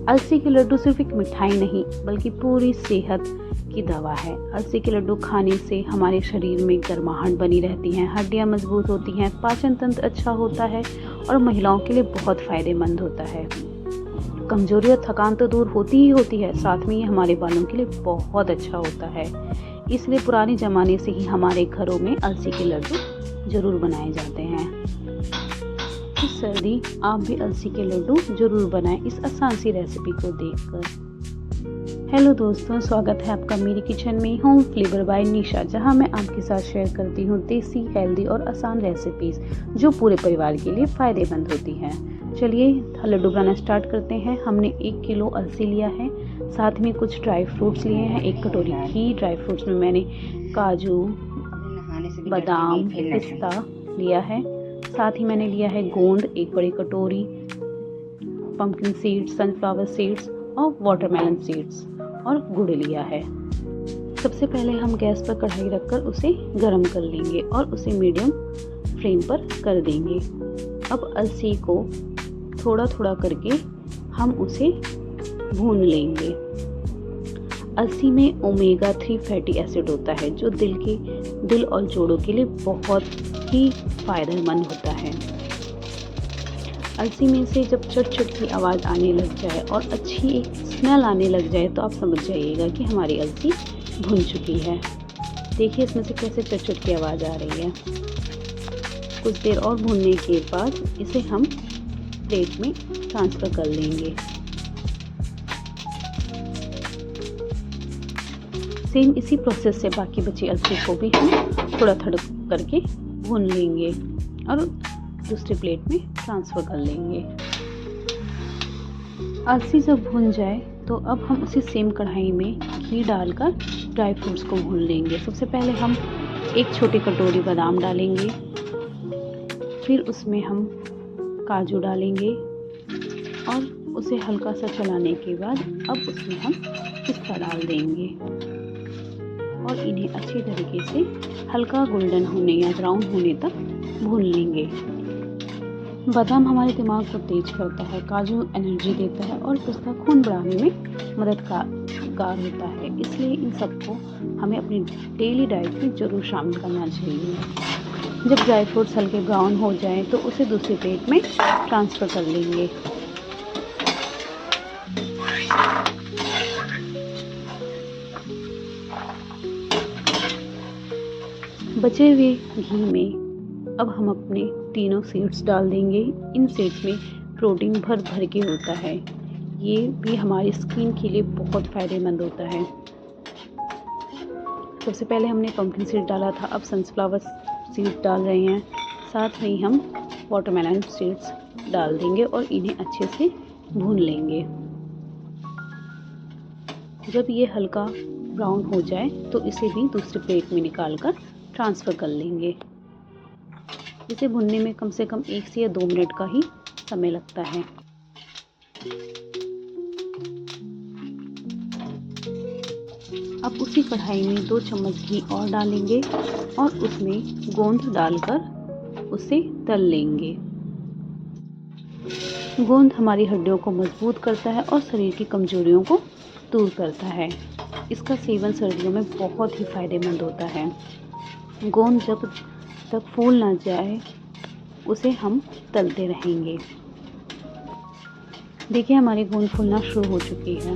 अलसी के लड्डू सिर्फ एक मिठाई नहीं बल्कि पूरी सेहत की दवा है। अलसी के लड्डू खाने से हमारे शरीर में गर्माहट बनी रहती है, हड्डियां मजबूत होती हैं, पाचन तंत्र अच्छा होता है और महिलाओं के लिए बहुत फायदेमंद होता है। कमजोरी और थकान तो दूर होती ही होती है, साथ में ये हमारे बालों के लिए बहुत अच्छा होता है। इसलिए पुराने ज़माने से ही हमारे घरों में अलसी के लड्डू ज़रूर बनाए जाते हैं। इस सर्दी आप भी अलसी के लड्डू ज़रूर बनाएं इस आसान सी रेसिपी को देखकर। हेलो दोस्तों, स्वागत है आपका मेरी किचन में होम फ्लेवर बाय निशा, जहां मैं आपके साथ शेयर करती हूं देसी, हेल्दी और आसान रेसिपीज़ जो पूरे परिवार के लिए फ़ायदेमंद होती हैं। चलिए लड्डू बनाना स्टार्ट करते हैं। हमने 1 किलो अलसी लिया है, साथ में कुछ ड्राई फ्रूट्स लिए हैं, 1 कटोरी घी। ड्राई फ्रूट्स में मैंने काजू, बादाम, पिस्ता लिया है। साथ ही मैंने लिया है गोंद 1 बड़ी कटोरी, पंपकिन सीड्स, सनफ्लावर सीड्स और वाटरमेलन सीड्स और गुड़ लिया है। सबसे पहले हम गैस पर कढ़ाई रखकर उसे गर्म कर लेंगे और उसे मीडियम फ्लेम पर कर देंगे। अब अलसी को थोड़ा थोड़ा करके हम उसे भून लेंगे। अलसी में ओमेगा 3 फैटी एसिड होता है जो दिल और जोड़ों के लिए बहुत ही फायदेमंद होता है। अलसी में से जब चट चट की आवाज़ आने लग जाए और अच्छी एक स्मेल आने लग जाए तो आप समझ जाइएगा कि हमारी अलसी भुन चुकी है। देखिए इसमें से कैसे चट चट की आवाज़ आ रही है। कुछ देर और भूनने के बाद इसे हम प्लेट में ट्रांसफ़र कर लेंगे। सेम इसी प्रोसेस से बाकी बची अलसी को भी हम थोड़ा थोड़ा करके भून लेंगे और दूसरी प्लेट में ट्रांसफ़र कर लेंगे। अलसी जब भून जाए तो अब हम उसी सेम कढ़ाई में घी डालकर ड्राई फ्रूट्स को भून लेंगे। सबसे पहले हम 1 छोटी कटोरी बादाम डालेंगे, फिर उसमें हम काजू डालेंगे और उसे हल्का सा चलाने के बाद अब उसमें हम पिस्ता डाल देंगे और इन्हें अच्छी तरीके से हल्का गोल्डन होने या ब्राउन होने तक भून लेंगे। बादाम हमारे दिमाग को तेज करता है, काजू एनर्जी देता है और पिस्ता खून बढ़ाने में मददगार होता है। इसलिए इन सबको हमें अपनी डेली डाइट में ज़रूर शामिल करना चाहिए। जब ड्राई फ्रूट्स हल्के ब्राउन हो जाएं तो उसे दूसरी प्लेट में ट्रांसफ़र कर लेंगे। बचे हुए घी में अब हम अपने तीनों सीड्स डाल देंगे। इन सीड्स में प्रोटीन भर भर के होता है, ये भी हमारी स्किन के लिए बहुत फ़ायदेमंद होता है। सबसे पहले हमने पंपकिन सीड डाला था, अब सनफ्लावर सीड्स डाल रहे हैं। साथ में हम वाटरमेलन सीड्स डाल देंगे और इन्हें अच्छे से भून लेंगे। जब ये हल्का ब्राउन हो जाए तो इसे भी दूसरी प्लेट में निकाल कर ट्रांसफ़र कर लेंगे। इसे भुनने में कम से कम 1 से 2 मिनट का ही समय लगता है। अब उसी कढ़ाई में 2 चम्मच घी और डालेंगे और उसमें गोंद डालकर उसे तल लेंगे। गोंद हमारी हड्डियों को मजबूत करता है और शरीर की कमजोरियों को दूर करता है। इसका सेवन सर्दियों में बहुत ही फायदेमंद होता है। गोंद जब तक फूल ना जाए उसे हम तलते रहेंगे। देखिए हमारी गोंद फूलना शुरू हो चुकी है।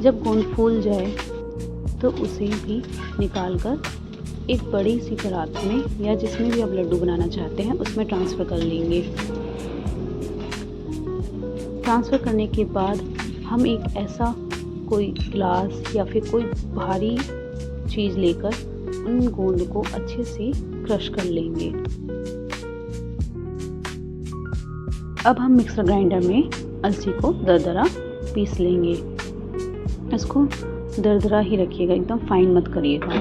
जब गोंद फूल जाए तो उसे भी निकालकर एक बड़ी सी परात में या जिसमें भी आप लड्डू बनाना चाहते हैं उसमें ट्रांसफ़र कर लेंगे। ट्रांसफ़र करने के बाद हम एक ऐसा कोई ग्लास या फिर कोई भारी चीज़ लेकर उन गोंद को अच्छे से क्रश कर लेंगे। अब हम मिक्सर ग्राइंडर में अलसी को दरदरा पीस लेंगे। इसको दरदरा ही रखिएगा, एकदम फाइन मत करिएगा।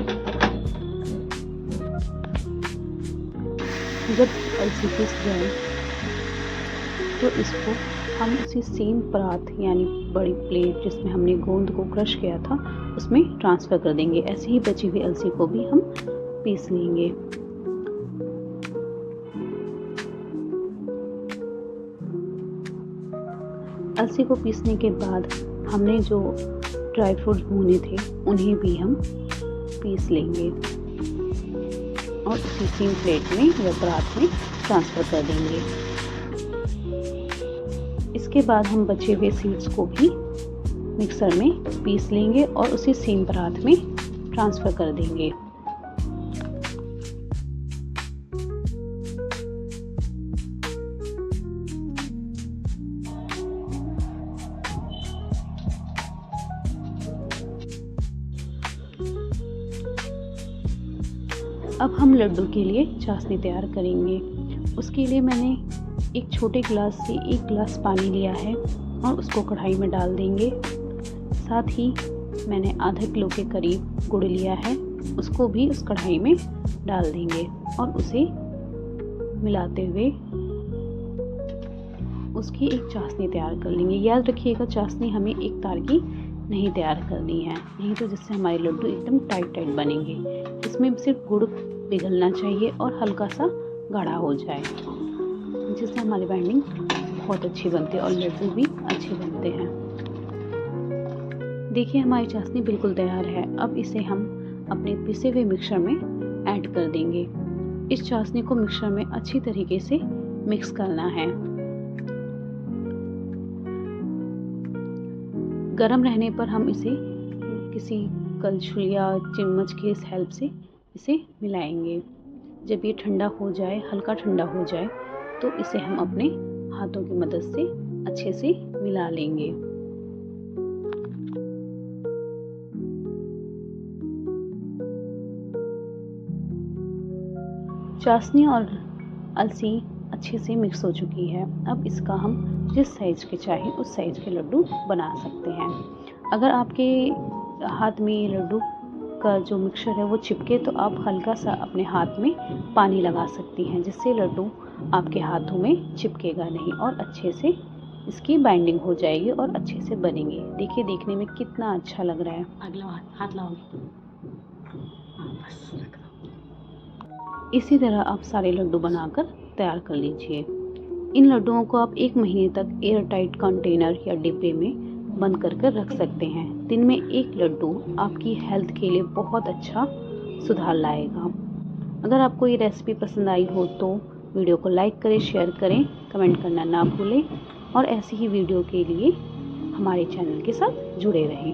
जब अलसी पीस जाए तो इसको हम उसी सेम परात यानी बड़ी प्लेट जिसमें हमने गोंद को क्रश किया था उसमें ट्रांसफ़र कर देंगे। ऐसे ही बची हुई अलसी को भी हम पीस लेंगे। अलसी को पीसने के बाद हमने जो ड्राई फ्रूट्स भूने थे उन्हें भी हम पीस लेंगे और इसी सेम प्लेट में या परात में ट्रांसफ़र कर देंगे। इसके बाद हम बचे हुए सीड्स को भी मिक्सर में पीस लेंगे और उसी सेम परात में ट्रांसफ़र कर देंगे। अब हम लड्डू के लिए चाशनी तैयार करेंगे। उसके लिए मैंने एक छोटे गिलास से 1 गिलास पानी लिया है और उसको कढ़ाई में डाल देंगे। साथ ही मैंने आधा किलो के करीब गुड़ लिया है, उसको भी उस कढ़ाई में डाल देंगे और उसे मिलाते हुए उसकी एक चाशनी तैयार कर लेंगे। याद रखिएगा चाशनी हमें एक तार की नहीं तैयार करनी है, नहीं तो जिससे हमारे लड्डू एकदम टाइट बनेंगे। इसमें सिर्फ गुड़ पिघलना चाहिए और हल्का सा गाढ़ा हो जाए, जिससे हमारी बाइंडिंग बहुत अच्छी बनती है और लड्डू भी अच्छे बनते हैं। देखिए हमारी चाशनी बिल्कुल तैयार है। अब इसे हम अपने पिसे हुए मिक्सर में ऐड कर देंगे। इस चाशनी को मिक्सर में अच्छी तरीके से मिक्स करना है। गरम रहने पर हम इसे किसी कलछुल या चम्मच के हेल्प से इसे मिलाएंगे। जब ये ठंडा हो जाए, हल्का ठंडा हो जाए, तो इसे हम अपने हाथों की मदद से अच्छे से मिला लेंगे। चाशनी और अलसी अच्छे से मिक्स हो चुकी है। अब इसका हम जिस साइज़ के चाहे उस साइज़ के लड्डू बना सकते हैं। अगर आपके हाथ में लड्डू का जो मिक्सचर है वो चिपके तो आप हल्का सा अपने हाथ में पानी लगा सकती हैं, जिससे लड्डू आपके हाथों में चिपकेगा नहीं और अच्छे से इसकी बाइंडिंग हो जाएगी और अच्छे से बनेंगे। देखिए देखने में कितना अच्छा लग रहा है। अगला हाथ लाओगे, बस रख दो। इसी तरह आप सारे लड्डू बनाकर तैयार कर लीजिए। इन लड्डुओं को आप 1 महीने तक एयर टाइट कंटेनर या डिब्बे में बंद कर रख सकते हैं। दिन में 1 लड्डू आपकी हेल्थ के लिए बहुत अच्छा सुधार लाएगा। अगर आपको ये रेसिपी पसंद आई हो तो वीडियो को लाइक करें, शेयर करें, कमेंट करना ना भूलें और ऐसी ही वीडियो के लिए हमारे चैनल के साथ जुड़े रहें।